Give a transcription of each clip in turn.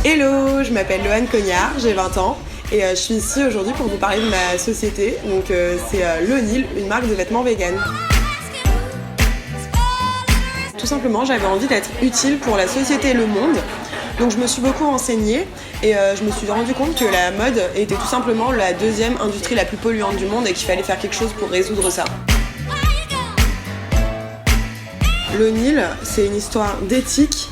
Hello, je m'appelle Loane Cognard, j'ai 20 ans et je suis ici aujourd'hui pour vous parler de ma société. Donc c'est L'O'Neill, une marque de vêtements vegan. Tout simplement, j'avais envie d'être utile pour la société et le monde. Donc je me suis beaucoup renseignée et je me suis rendu compte que la mode était tout simplement la deuxième industrie la plus polluante du monde et qu'il fallait faire quelque chose pour résoudre ça. L'O'Neill, c'est une histoire d'éthique,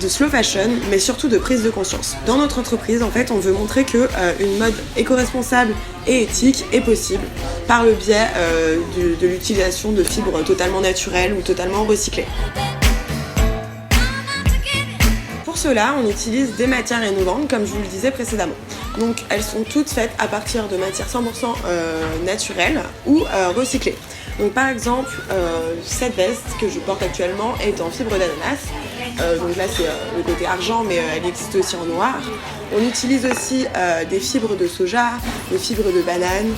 de slow fashion, mais surtout de prise de conscience. Dans notre entreprise, en fait, on veut montrer que une mode éco-responsable et éthique est possible par le biais de l'utilisation de fibres totalement naturelles ou totalement recyclées. Pour cela, on utilise des matières innovantes, comme je vous le disais précédemment. Donc, elles sont toutes faites à partir de matières 100% naturelles ou recyclées. Donc par exemple, cette veste que je porte actuellement est en fibre d'ananas. Donc là c'est le côté argent, mais elle existe aussi en noir. On utilise aussi des fibres de soja, des fibres de banane,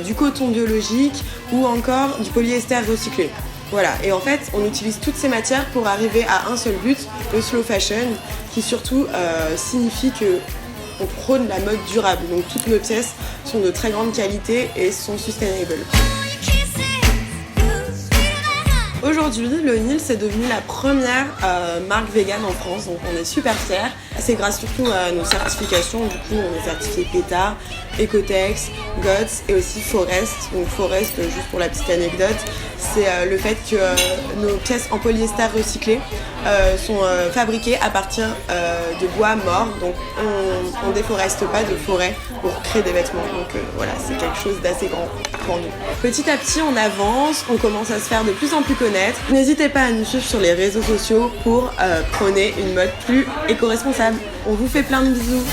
du coton biologique ou encore du polyester recyclé. Voilà, et en fait on utilise toutes ces matières pour arriver à un seul but, le slow fashion, qui surtout signifie que on prône la mode durable. Donc toutes nos pièces sont de très grande qualité et sont sustainable. Aujourd'hui, L'O'Neill c'est devenu la première marque vegan en France, donc on est super fiers. C'est grâce surtout à nos certifications, du coup on est certifié PETA, Ecotex, GOTS et aussi Forest. Donc Forest, juste pour la petite anecdote, c'est le fait que nos pièces en polyester recyclé sont fabriquées à partir de bois mort, donc on déforeste pas de forêt pour créer des vêtements. Donc voilà, c'est quelque chose d'assez grand pour nous. Petit à petit on avance, on commence à se faire de plus en plus connaître. N'hésitez pas à nous suivre sur les réseaux sociaux pour prôner une mode plus éco-responsable. On vous fait plein de bisous.